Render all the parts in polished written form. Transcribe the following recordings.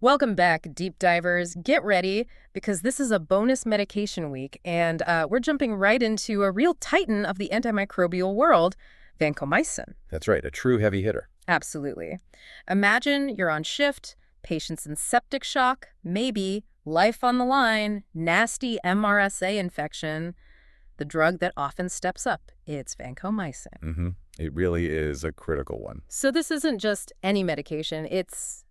Welcome back, deep divers. Get ready because this is a bonus medication week, and we're jumping right into a real titan of the antimicrobial world, vancomycin. That's right, a true heavy hitter. Absolutely. Imagine you're on shift, patient's in septic shock, maybe life on the line, nasty MRSA infection. The drug that often steps up, it's vancomycin. It really is a critical one. So this isn't just any medication, it's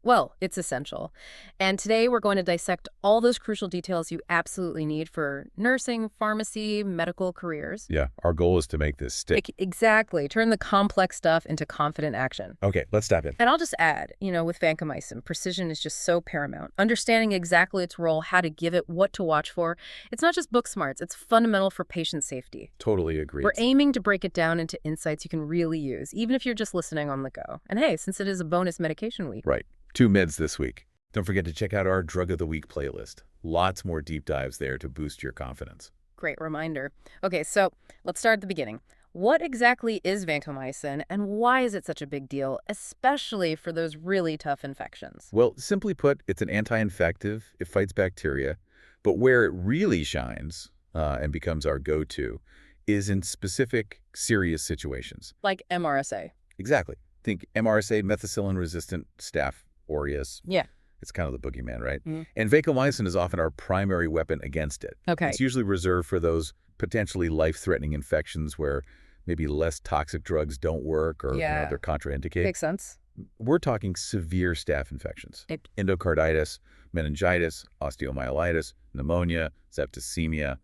essential. And today we're going to dissect all those crucial details you absolutely need for nursing, pharmacy, medical careers. Yeah, our goal is to make this stick. Exactly. Turn the complex stuff into confident action. Okay, let's dive in. And I'll just add, with vancomycin, precision is just so paramount. Understanding exactly its role, how to give it, what to watch for. It's not just book smarts, it's fundamental for patient safety. Totally agreed. We're aiming to break it down into insights you can really use, even if you're just listening on the go. And hey, since it is a bonus medication week. Right. 2 meds this week. Don't forget to check out our Drug of the Week playlist. Lots more deep dives there to boost your confidence. Great reminder. Okay, so let's start at the beginning. What exactly is vancomycin, and why is it such a big deal, especially for those really tough infections? Well, simply put, it's an anti-infective. It fights bacteria. But where it really shines and becomes our go-to is in specific serious situations. Like MRSA. Exactly. Think MRSA, methicillin-resistant Staph aureus. Yeah. It's kind of the boogeyman, right? Mm. And vancomycin is often our primary weapon against it. Okay. It's usually reserved for those potentially life-threatening infections where maybe less toxic drugs don't work or they're contraindicated. Makes sense. We're talking severe staph infections. Endocarditis, meningitis, osteomyelitis, pneumonia, septicemia.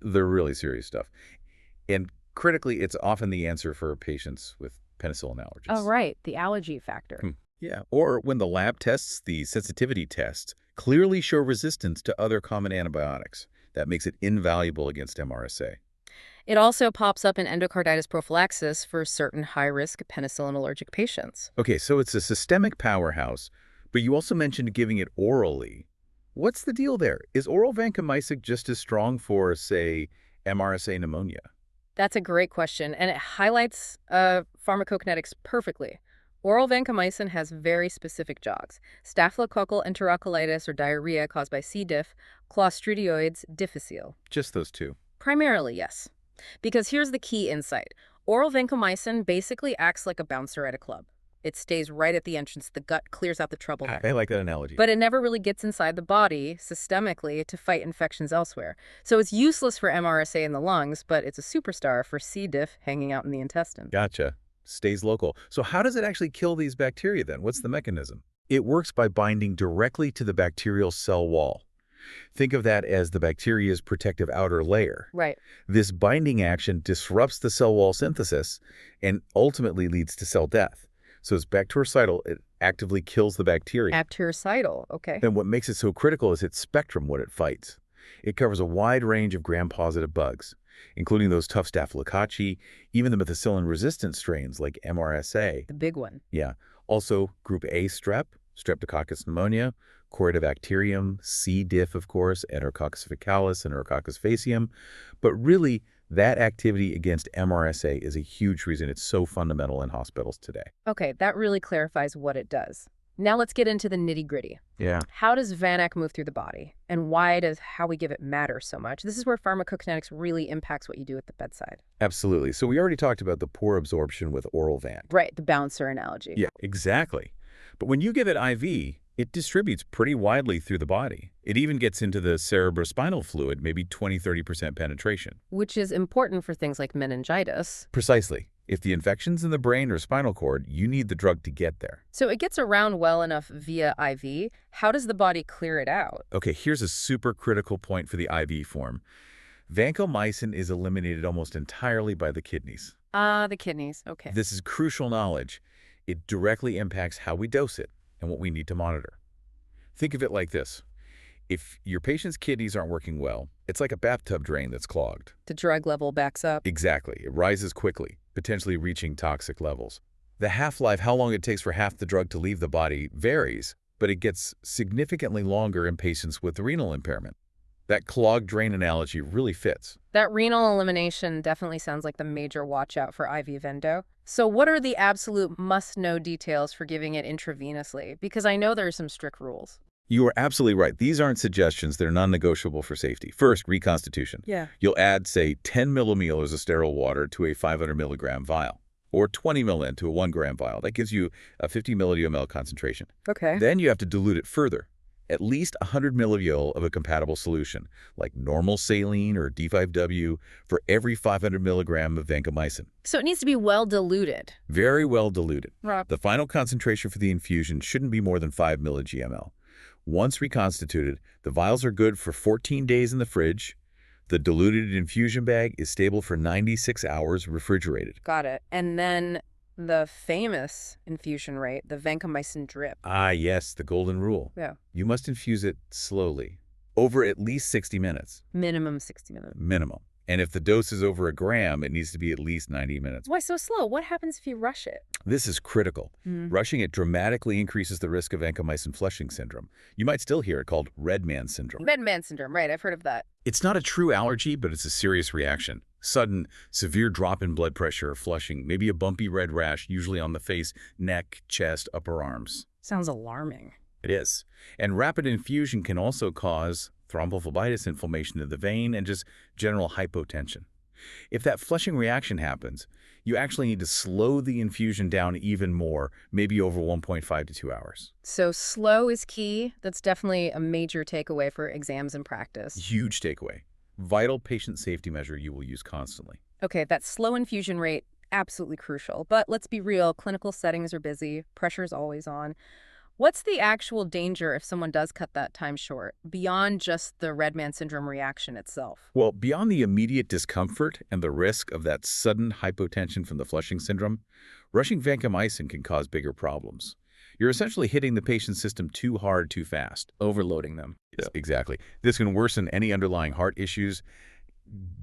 They're really serious stuff. And critically, it's often the answer for patients with penicillin allergies. Oh, right. The allergy factor. Yeah, or when the lab tests, the sensitivity tests, clearly show resistance to other common antibiotics. That makes it invaluable against MRSA. It also pops up in endocarditis prophylaxis for certain high-risk penicillin-allergic patients. Okay, so it's a systemic powerhouse, but you also mentioned giving it orally. What's the deal there? Is oral vancomycin just as strong for, say, MRSA pneumonia? That's a great question, and it highlights pharmacokinetics perfectly. Oral vancomycin has very specific jogs. Staphylococcal enterocolitis or diarrhea caused by C. diff, Clostridioides difficile. Just those two. Primarily, yes. Because here's the key insight. Oral vancomycin basically acts like a bouncer at a club. It stays right at the entrance. The gut clears out the trouble there. I like that analogy. But it never really gets inside the body systemically to fight infections elsewhere. So it's useless for MRSA in the lungs, but it's a superstar for C. diff hanging out in the intestine. Gotcha. Stays local. So how does it actually kill these bacteria then? What's the mechanism? It works by binding directly to the bacterial cell wall. Think of that as the bacteria's protective outer layer. Right. This binding action disrupts the cell wall synthesis and ultimately leads to cell death. So it's bactericidal. It actively kills the bacteria. Bactericidal, okay. And what makes it so critical is its spectrum, what it fights. It covers a wide range of gram-positive bugs, including those tough Staphylococci, even the methicillin-resistant strains like MRSA. The big one. Yeah. Also, group A strep, Streptococcus pneumonia, Corynebacterium, C. diff, of course, Enterococcus faecalis, and Enterococcus faecium. But really, that activity against MRSA is a huge reason it's so fundamental in hospitals today. Okay, that really clarifies what it does. Now let's get into the nitty-gritty. Yeah. How does Vanac move through the body? And why does how we give it matter so much? This is where pharmacokinetics really impacts what you do at the bedside. Absolutely. So we already talked about the poor absorption with oral Vant. Right, the bouncer analogy. Yeah, exactly. But when you give it IV, it distributes pretty widely through the body. It even gets into the cerebrospinal fluid, maybe 20–30% penetration. Which is important for things like meningitis. Precisely. If the infection's in the brain or spinal cord, you need the drug to get there. So it gets around well enough via IV. How does the body clear it out? Okay, here's a super critical point for the IV form. Vancomycin is eliminated almost entirely by the kidneys. The kidneys. Okay. This is crucial knowledge. It directly impacts how we dose it and what we need to monitor. Think of it like this. If your patient's kidneys aren't working well, it's like a bathtub drain that's clogged. The drug level backs up. Exactly. It rises quickly, potentially reaching toxic levels. The half-life, how long it takes for half the drug to leave the body, varies, but it gets significantly longer in patients with renal impairment. That clogged drain analogy really fits. That renal elimination definitely sounds like the major watch out for IV Vendo. So what are the absolute must-know details for giving it intravenously? Because I know there are some strict rules. You are absolutely right. These aren't suggestions. They're non-negotiable for safety. First, reconstitution. Yeah. You'll add, say, 10 millimolars of sterile water to a 500 milligram vial, or 20 milliliters to a 1 gram vial. That gives you a 50 milliliter concentration. Okay. Then you have to dilute it further. At least 100 milliliters of a compatible solution, like normal saline or D5W, for every 500 milligram of vancomycin. So it needs to be well diluted. Very well diluted. Right. The final concentration for the infusion shouldn't be more than 5 milligml. Once reconstituted, the vials are good for 14 days in the fridge. The diluted infusion bag is stable for 96 hours refrigerated. Got it. And then the famous infusion rate, the vancomycin drip. Ah, yes, the golden rule. Yeah. You must infuse it slowly, over at least 60 minutes. Minimum 60 minutes. Minimum. And if the dose is over a gram, it needs to be at least 90 minutes. Why so slow? What happens if you rush it? This is critical. Rushing it dramatically increases the risk of vancomycin flushing syndrome. You might still hear it called red man syndrome. Red man syndrome, right, I've heard of that. It's not a true allergy, but it's a serious reaction. Sudden, severe drop in blood pressure or flushing, maybe a bumpy red rash, usually on the face, neck, chest, upper arms. Sounds alarming. It is. And rapid infusion can also cause thrombophlebitis, inflammation of the vein, and just general hypotension. If that flushing reaction happens, you actually need to slow the infusion down even more, maybe over 1.5 to 2 hours. So slow is key. That's definitely a major takeaway for exams and practice. Huge takeaway. Vital patient safety measure you will use constantly. Okay, that slow infusion rate, absolutely crucial. But let's be real, clinical settings are busy, pressure's always on. What's the actual danger if someone does cut that time short, beyond just the red man syndrome reaction itself? Well, beyond the immediate discomfort and the risk of that sudden hypotension from the flushing syndrome, rushing vancomycin can cause bigger problems. You're essentially hitting the patient's system too hard, too fast. Overloading them. Yeah. Exactly. This can worsen any underlying heart issues,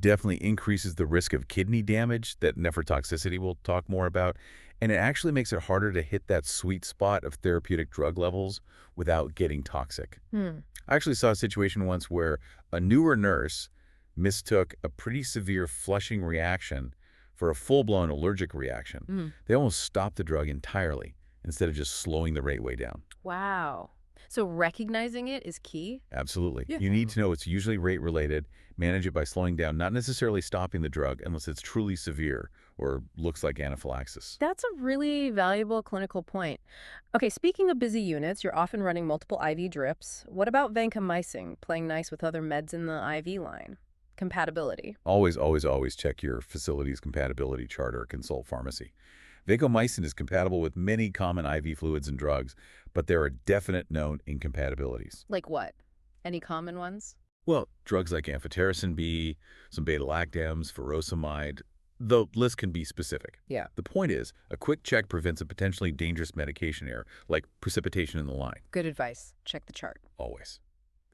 definitely increases the risk of kidney damage that nephrotoxicity we'll talk more about, and it actually makes it harder to hit that sweet spot of therapeutic drug levels without getting toxic. I actually saw a situation once where a newer nurse mistook a pretty severe flushing reaction for a full-blown allergic reaction. They almost stopped the drug entirely instead of just slowing the rate way down. Wow. So recognizing it is key? Absolutely. Yeah. You need to know it's usually rate-related, manage it by slowing down, not necessarily stopping the drug unless it's truly severe or looks like anaphylaxis. That's a really valuable clinical point. Okay, speaking of busy units, you're often running multiple IV drips. What about vancomycin, playing nice with other meds in the IV line? Compatibility. Always, always, always check your facility's compatibility chart or consult pharmacy. Vancomycin is compatible with many common IV fluids and drugs, but there are definite known incompatibilities. Like what? Any common ones? Well, drugs like amphotericin B, some beta-lactams, furosemide, the list can be specific. Yeah. The point is, a quick check prevents a potentially dangerous medication error, like precipitation in the line. Good advice. Check the chart. Always.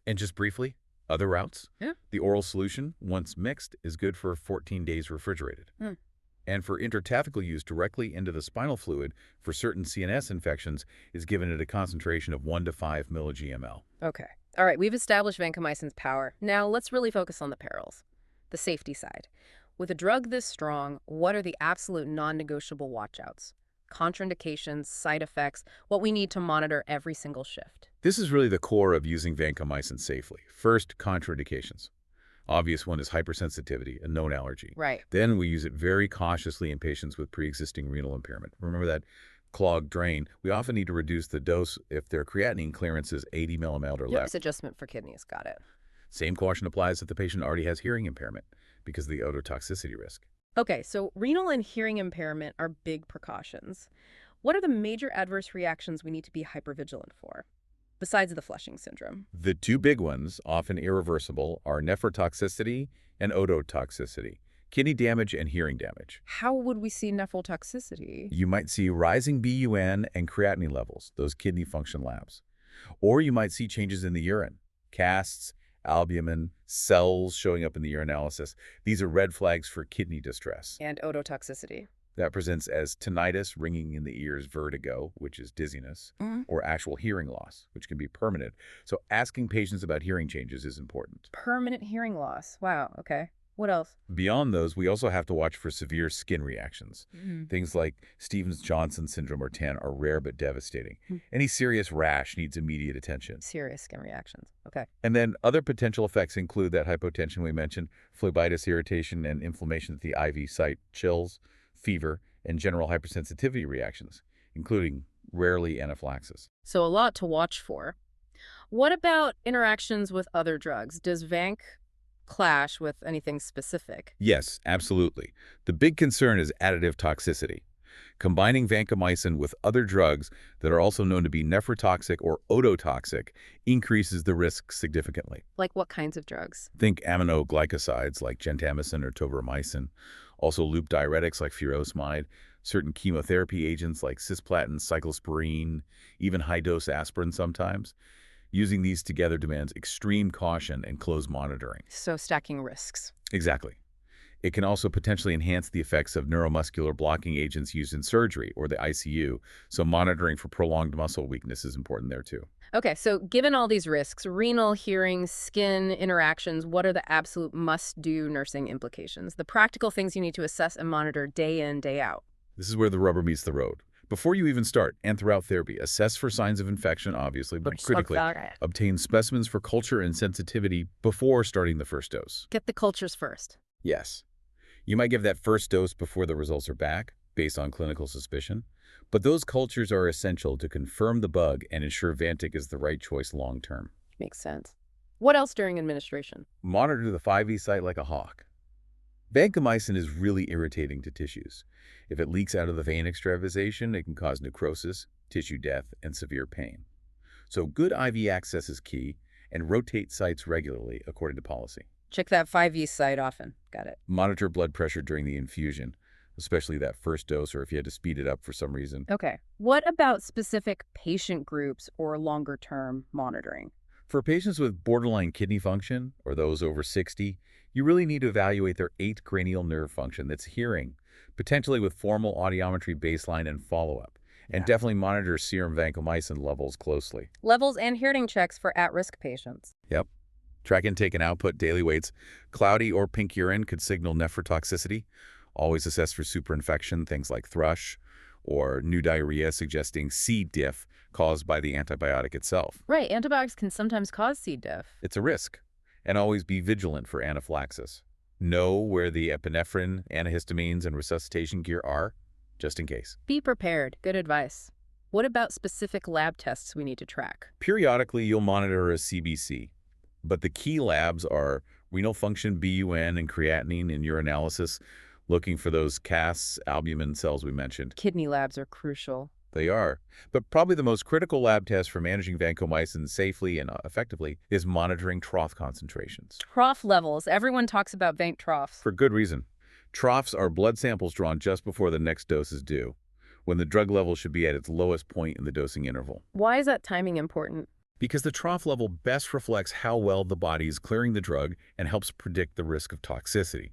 And just briefly, other routes? Yeah. The oral solution, once mixed, is good for 14 days refrigerated. And for intertapical use directly into the spinal fluid for certain CNS infections is given at a concentration of 1 to 5 milligml. Okay. All right, we've established vancomycin's power. Now let's really focus on the perils, the safety side. With a drug this strong, what are the absolute non-negotiable watchouts? Contraindications, side effects, what we need to monitor every single shift. This is really the core of using vancomycin safely. First, contraindications. Obvious one is hypersensitivity, a known allergy. Right. Then we use it very cautiously in patients with pre-existing renal impairment. Remember that clogged drain? We often need to reduce the dose if their creatinine clearance is 80 millimol or less. Dose adjustment for kidneys. Got it. Same caution applies if the patient already has hearing impairment because of the ototoxicity risk. Okay, so renal and hearing impairment are big precautions. What are the major adverse reactions we need to be hypervigilant for, besides the flushing syndrome? The two big ones, often irreversible, are nephrotoxicity and ototoxicity, kidney damage and hearing damage. How would we see nephrotoxicity? You might see rising BUN and creatinine levels, those kidney function labs. Or you might see changes in the urine, casts, albumin, cells showing up in the urinalysis. These are red flags for kidney distress. And ototoxicity. That presents as tinnitus, ringing in the ears, vertigo, which is dizziness, Mm. or actual hearing loss, which can be permanent. So asking patients about hearing changes is important. Permanent hearing loss. Wow, okay. What else? Beyond those, we also have to watch for severe skin reactions. Mm. Things like Stevens-Johnson syndrome or TAN are rare but devastating. Hmm. Any serious rash needs immediate attention. Serious skin reactions. Okay. And then other potential effects include that hypotension we mentioned, phlebitis, irritation, and inflammation at the IV site, chills, fever, and general hypersensitivity reactions, including rarely anaphylaxis. So a lot to watch for. What about interactions with other drugs? Does Vanc clash with anything specific? Yes, absolutely. The big concern is additive toxicity. Combining vancomycin with other drugs that are also known to be nephrotoxic or ototoxic increases the risk significantly. Like what kinds of drugs? Think aminoglycosides like gentamicin or tobramycin, also loop diuretics like furosemide, certain chemotherapy agents like cisplatin, cyclosporine, even high-dose aspirin sometimes. Using these together demands extreme caution and close monitoring. So stacking risks. Exactly. It can also potentially enhance the effects of neuromuscular blocking agents used in surgery or the ICU, so monitoring for prolonged muscle weakness is important there too. Okay, so given all these risks, renal, hearing, skin interactions, what are the absolute must-do nursing implications? The practical things you need to assess and monitor day in, day out. This is where the rubber meets the road. Before you even start, and throughout therapy, assess for signs of infection, obviously, but critically, obtain specimens for culture and sensitivity before starting the first dose. Get the cultures first. Yes. You might give that first dose before the results are back, based on clinical suspicion, but those cultures are essential to confirm the bug and ensure Vantic is the right choice long-term. Makes sense. What else during administration? Monitor the 5E site like a hawk. Vancomycin is really irritating to tissues. If it leaks out of the vein extravasation, it can cause necrosis, tissue death, and severe pain. So good IV access is key, and rotate sites regularly according to policy. Check that 5E site often. Got it. Monitor blood pressure during the infusion, especially that first dose or if you had to speed it up for some reason. Okay. What about specific patient groups or longer-term monitoring? For patients with borderline kidney function or those over 60, you really need to evaluate their 8th cranial nerve function that's hearing, potentially with formal audiometry baseline and follow-up. And definitely monitor serum vancomycin levels closely. Levels and hearing checks for at-risk patients. Yep. Track intake and output, daily weights. Cloudy or pink urine could signal nephrotoxicity. Always assess for superinfection, things like thrush, or new diarrhea suggesting C. diff caused by the antibiotic itself. Right, antibiotics can sometimes cause C. diff. It's a risk. And always be vigilant for anaphylaxis. Know where the epinephrine, antihistamines, and resuscitation gear are, just in case. Be prepared. Good advice. What about specific lab tests we need to track? Periodically, you'll monitor a CBC. But the key labs are renal function, BUN, and creatinine in urinalysis, looking for those CAS albumin cells we mentioned. Kidney labs are crucial. They are. But probably the most critical lab test for managing vancomycin safely and effectively is monitoring trough concentrations. Trough levels. Everyone talks about Vanc troughs. For good reason. Troughs are blood samples drawn just before the next dose is due, when the drug level should be at its lowest point in the dosing interval. Why is that timing important? Because the trough level best reflects how well the body is clearing the drug and helps predict the risk of toxicity.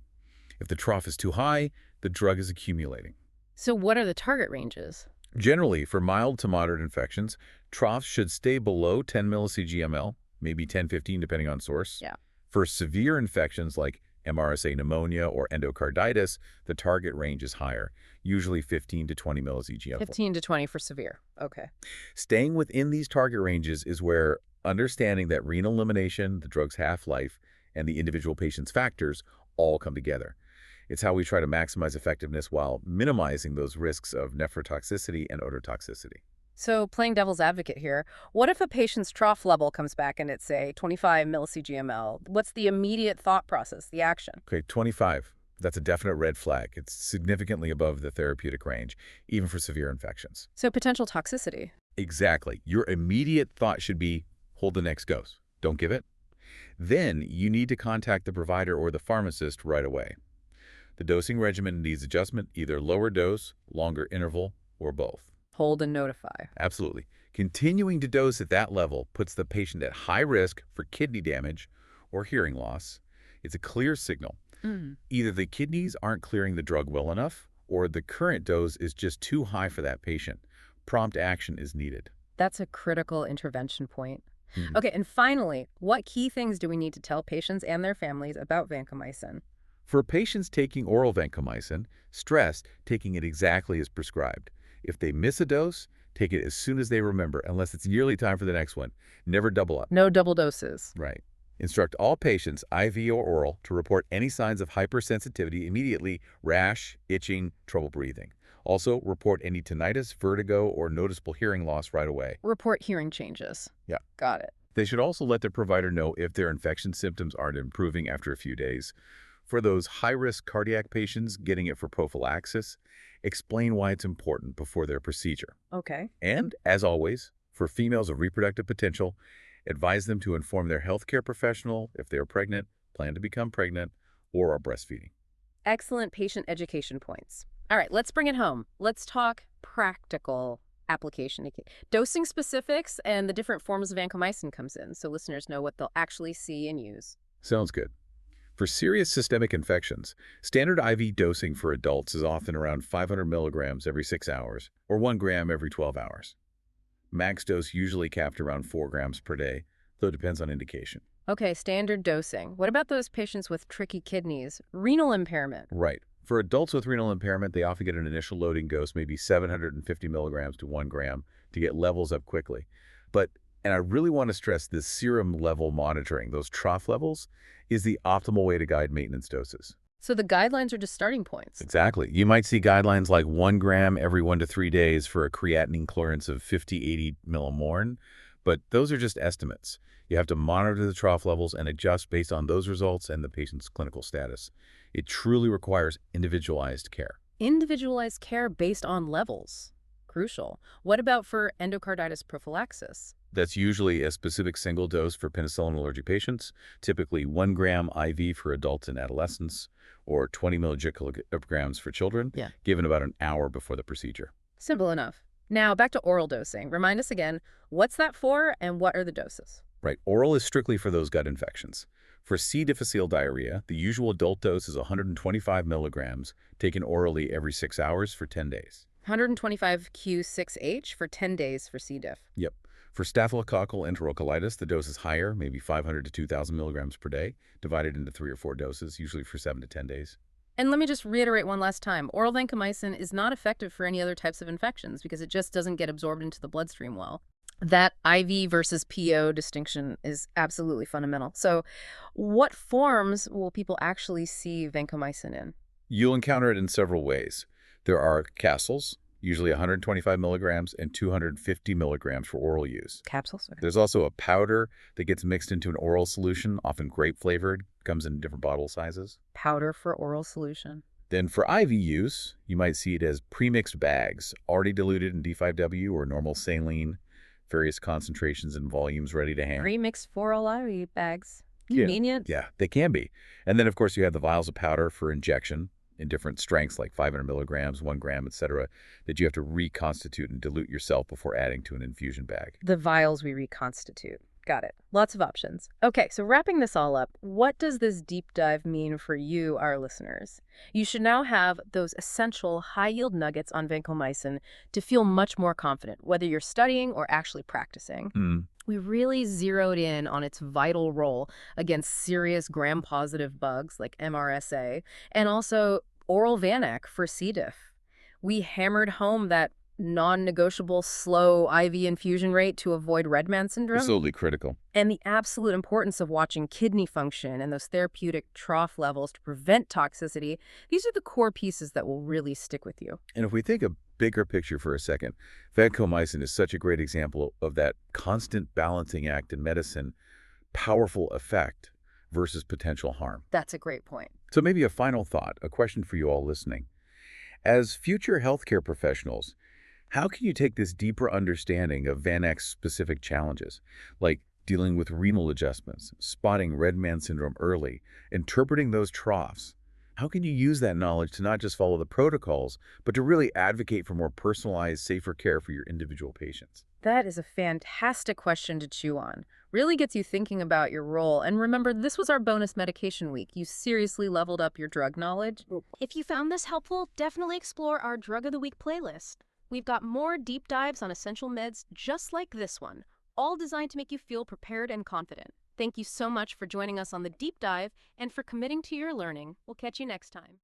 If the trough is too high, the drug is accumulating. So what are the target ranges? Generally, for mild to moderate infections, troughs should stay below 10 millicg/ml, maybe 10-15 depending on source. Yeah. For severe infections like MRSA pneumonia or endocarditis, the target range is higher, usually 15 to 20 millicg/ml. 15 to 20 for severe. Okay. Staying within these target ranges is where understanding that renal elimination, the drug's half-life, and the individual patient's factors all come together. It's how we try to maximize effectiveness while minimizing those risks of nephrotoxicity and ototoxicity. So playing devil's advocate here, what if a patient's trough level comes back and it's, say, 25 millicg/ml? What's the immediate thought process, the action? Okay, 25. That's a definite red flag. It's significantly above the therapeutic range, even for severe infections. So potential toxicity. Exactly. Your immediate thought should be, hold the next dose. Don't give it. Then you need to contact the provider or the pharmacist right away. The dosing regimen needs adjustment, either lower dose, longer interval, or both. Hold and notify. Absolutely. Continuing to dose at that level puts the patient at high risk for kidney damage or hearing loss. It's a clear signal. Either the kidneys aren't clearing the drug well enough, or the current dose is just too high for that patient. Prompt action is needed. That's a critical intervention point. Mhm. Okay, and finally, what key things do we need to tell patients and their families about vancomycin? For patients taking oral vancomycin, stress taking it exactly as prescribed. If they miss a dose, take it as soon as they remember, unless it's yearly time for the next one. Never double up. No double doses. Right. Instruct all patients, IV or oral, to report any signs of hypersensitivity immediately: rash, itching, trouble breathing. Also, report any tinnitus, vertigo, or noticeable hearing loss right away. Report hearing changes. Yeah. Got it. They should also let their provider know if their infection symptoms aren't improving after a few days. For those high-risk cardiac patients getting it for prophylaxis, explain why it's important before their procedure. Okay. And, as always, for females of reproductive potential, advise them to inform their healthcare professional if they are pregnant, plan to become pregnant, or are breastfeeding. Excellent patient education points. All right, let's bring it home. Let's talk practical application. Dosing specifics and the different forms of vancomycin comes in, so listeners know what they'll actually see and use. Sounds good. For serious systemic infections, standard IV dosing for adults is often around 500 milligrams every 6 hours, or 1 gram every 12 hours. Max dose usually capped around 4 grams per day, though it depends on indication. Okay, standard dosing. What about those patients with tricky kidneys, renal impairment? Right. For adults with renal impairment, they often get an initial loading dose, maybe 750 milligrams to 1 gram, to get levels up quickly. And I really want to stress this serum level monitoring, those trough levels, is the optimal way to guide maintenance doses. So the guidelines are just starting points. Exactly. You might see guidelines like 1 gram every 1 to 3 days for a creatinine clearance of 50-80 millimorn, but those are just estimates. You have to monitor the trough levels and adjust based on those results and the patient's clinical status. It truly requires individualized care. Individualized care based on levels. Crucial. What about for endocarditis prophylaxis? That's usually a specific single dose for penicillin allergy patients, typically 1 gram IV for adults and adolescents, or 20 milligrams for children, Yeah. given about an hour before the procedure. Simple enough. Now, back to oral dosing. Remind us again, what's that for and what are the doses? Right, oral is strictly for those gut infections. For C. difficile diarrhea, the usual adult dose is 125 milligrams, taken orally every 6 hours for 10 days. 125 Q6H for 10 days for C. diff. Yep. For staphylococcal enterocolitis, the dose is higher, maybe 500 to 2,000 milligrams per day, divided into 3 or 4 doses, usually for 7 to 10 days. And let me just reiterate one last time. Oral vancomycin is not effective for any other types of infections because it just doesn't get absorbed into the bloodstream well. That IV versus PO distinction is absolutely fundamental. So what forms will people actually see vancomycin in? You'll encounter it in several ways. There are capsules, usually 125 milligrams and 250 milligrams for oral use. Capsules? Okay. There's also a powder that gets mixed into an oral solution, often grape-flavored, comes in different bottle sizes. Powder for oral solution. Then for IV use, you might see it as premixed bags, already diluted in D5W or normal saline, various concentrations and volumes ready to hand. Pre-mixed oral IV bags. Yeah. Convenient. Yeah, they can be. And then, of course, you have the vials of powder for injection in different strengths, like 500 milligrams, 1 gram, etc., that you have to reconstitute and dilute yourself before adding to an infusion bag. The vials we reconstitute. Got it. Lots of options. Okay, so wrapping this all up, what does this deep dive mean for you, our listeners? You should now have those essential high-yield nuggets on vancomycin to feel much more confident, whether you're studying or actually practicing. We really zeroed in on its vital role against serious gram-positive bugs like MRSA, and also oral Vanac for C. diff. We hammered home that non-negotiable slow IV infusion rate to avoid red man syndrome, Absolutely critical. and the absolute importance of watching kidney function and those therapeutic trough levels to prevent toxicity. These are the core pieces that will really stick with you. And if we think a bigger picture for a second, vancomycin is such a great example of that constant balancing act in medicine, powerful effect versus potential harm. That's a great point. So maybe a final thought, a question for you all listening. As future healthcare professionals, how can you take this deeper understanding of Vanac's specific challenges, like dealing with renal adjustments, spotting red man syndrome early, interpreting those troughs? How can you use that knowledge to not just follow the protocols, but to really advocate for more personalized, safer care for your individual patients? That is a fantastic question to chew on. Really gets you thinking about your role. And remember, this was our bonus medication week. You seriously leveled up your drug knowledge. If you found this helpful, definitely explore our Drug of the Week playlist. We've got more deep dives on essential meds just like this one, all designed to make you feel prepared and confident. Thank you so much for joining us on the deep dive and for committing to your learning. We'll catch you next time.